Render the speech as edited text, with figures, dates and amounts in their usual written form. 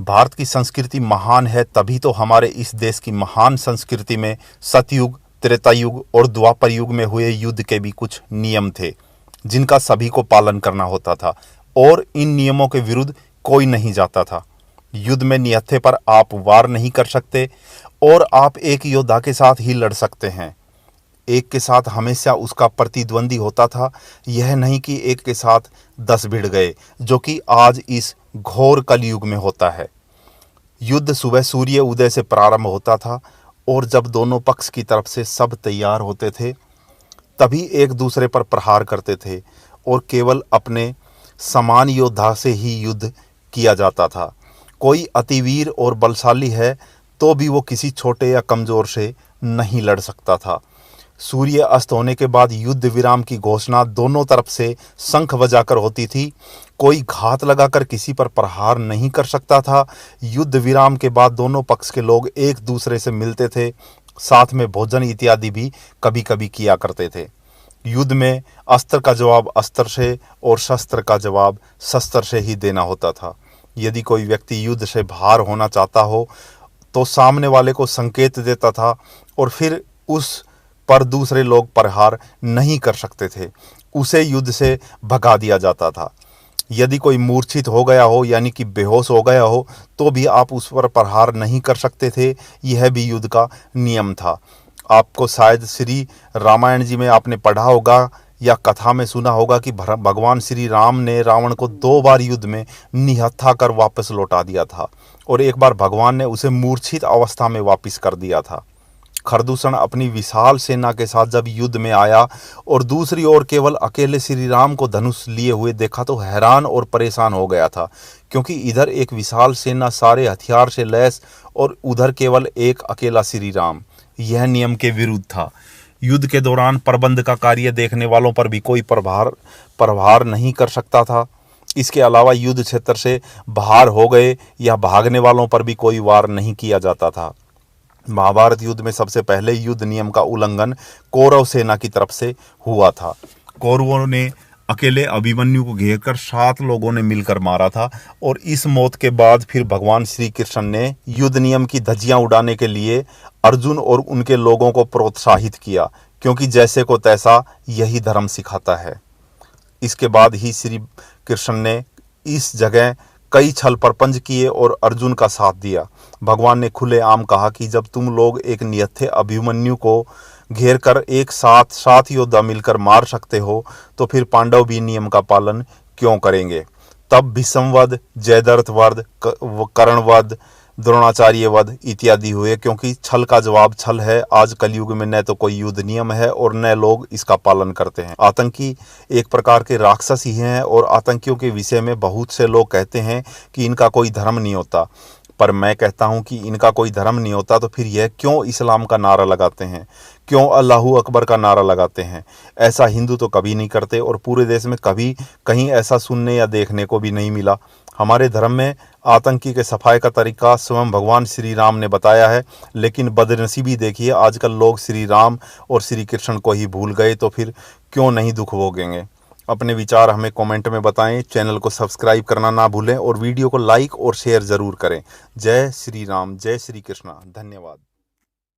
भारत की संस्कृति महान है, तभी तो हमारे इस देश की महान संस्कृति में सतयुग, त्रेता युग और द्वापर युग में हुए युद्ध के भी कुछ नियम थे जिनका सभी को पालन करना होता था और इन नियमों के विरुद्ध कोई नहीं जाता था। युद्ध में निहत्थे पर आप वार नहीं कर सकते और आप एक योद्धा के साथ ही लड़ सकते हैं। एक के साथ हमेशा उसका प्रतिद्वंदी होता था, यह नहीं कि एक के साथ 10 भिड़ गए, जो कि आज इस घोर कलयुग में होता है। युद्ध सुबह सूर्य उदय से प्रारंभ होता था और जब दोनों पक्ष की तरफ से सब तैयार होते थे तभी एक दूसरे पर प्रहार करते थे और केवल अपने समान योद्धा से ही युद्ध किया जाता था। कोई अतिवीर और बलशाली है तो भी वो किसी छोटे या कमज़ोर से नहीं लड़ सकता था। सूर्य अस्त होने के बाद युद्ध विराम की घोषणा दोनों तरफ से शंख बजाकर होती थी। कोई घात लगाकर किसी पर प्रहार नहीं कर सकता था। युद्ध विराम के बाद दोनों पक्ष के लोग एक दूसरे से मिलते थे, साथ में भोजन इत्यादि भी कभी कभी किया करते थे। युद्ध में अस्त्र का जवाब अस्त्र से और शस्त्र का जवाब शस्त्र से ही देना होता था। यदि कोई व्यक्ति युद्ध से बाहर होना चाहता हो तो सामने वाले को संकेत देता था और फिर उस पर दूसरे लोग प्रहार नहीं कर सकते थे, उसे युद्ध से भगा दिया जाता था। यदि कोई मूर्छित हो गया हो यानी कि बेहोश हो गया हो तो भी आप उस पर प्रहार नहीं कर सकते थे। यह भी युद्ध का नियम था। आपको शायद श्री रामायण जी में आपने पढ़ा होगा या कथा में सुना होगा कि भगवान श्री राम ने रावण को 2 बार युद्ध में निहत्था कर वापस लौटा दिया था और एक बार भगवान ने उसे मूर्छित अवस्था में वापस कर दिया था। खरदूषण अपनी विशाल सेना के साथ जब युद्ध में आया और दूसरी ओर केवल अकेले श्री राम को धनुष लिए हुए देखा तो हैरान और परेशान हो गया था, क्योंकि इधर एक विशाल सेना सारे हथियार से लैस और उधर केवल एक अकेला श्री राम। यह नियम के विरुद्ध था। युद्ध के दौरान प्रबंध का कार्य देखने वालों पर भी कोई प्रहार नहीं कर सकता था। इसके अलावा युद्ध क्षेत्र से बाहर हो गए या भागने वालों पर भी कोई वार नहीं किया जाता था। महाभारत युद्ध में सबसे पहले युद्ध नियम का उल्लंघन कौरव सेना की तरफ से हुआ था। कौरवों ने अकेले अभिमन्यु को घेरकर 7 लोगों ने मिलकर मारा था और इस मौत के बाद फिर भगवान श्री कृष्ण ने युद्ध नियम की धज्जियां उड़ाने के लिए अर्जुन और उनके लोगों को प्रोत्साहित किया, क्योंकि जैसे को तैसा यही धर्म सिखाता है। इसके बाद ही श्री कृष्ण ने इस जगह कई छल प्रपंच किए और अर्जुन का साथ दिया। भगवान ने खुलेआम कहा कि जब तुम लोग एक निहत्थे अभिमन्यु को घेर कर एक साथ 7 योद्धा मिलकर मार सकते हो तो फिर पांडव भी नियम का पालन क्यों करेंगे। तब भीष्मवध, जयद्रथ कर्णवध, द्रोणाचार्य वध इत्यादि हुए, क्योंकि छल का जवाब छल है। आज कलयुग में न तो कोई युद्ध नियम है और न लोग इसका पालन करते हैं। आतंकी एक प्रकार के राक्षस ही हैं और आतंकियों के विषय में बहुत से लोग कहते हैं कि इनका कोई धर्म नहीं होता, पर मैं कहता हूं कि इनका कोई धर्म नहीं होता तो फिर यह क्यों इस्लाम का नारा लगाते हैं, क्यों अल्लाहू अकबर का नारा लगाते हैं। ऐसा हिंदू तो कभी नहीं करते और पूरे देश में कभी कहीं ऐसा सुनने या देखने को भी नहीं मिला। हमारे धर्म में आतंकी के सफाई का तरीका स्वयं भगवान श्री राम ने बताया है, लेकिन बदनसीबी देखिए आजकल लोग श्री राम और श्री कृष्ण को ही भूल गए, तो फिर क्यों नहीं दुख भोगेंगे। अपने विचार हमें कमेंट में बताएं। चैनल को सब्सक्राइब करना ना भूलें और वीडियो को लाइक और शेयर ज़रूर करें। जय श्री राम, जय श्री कृष्ण। धन्यवाद।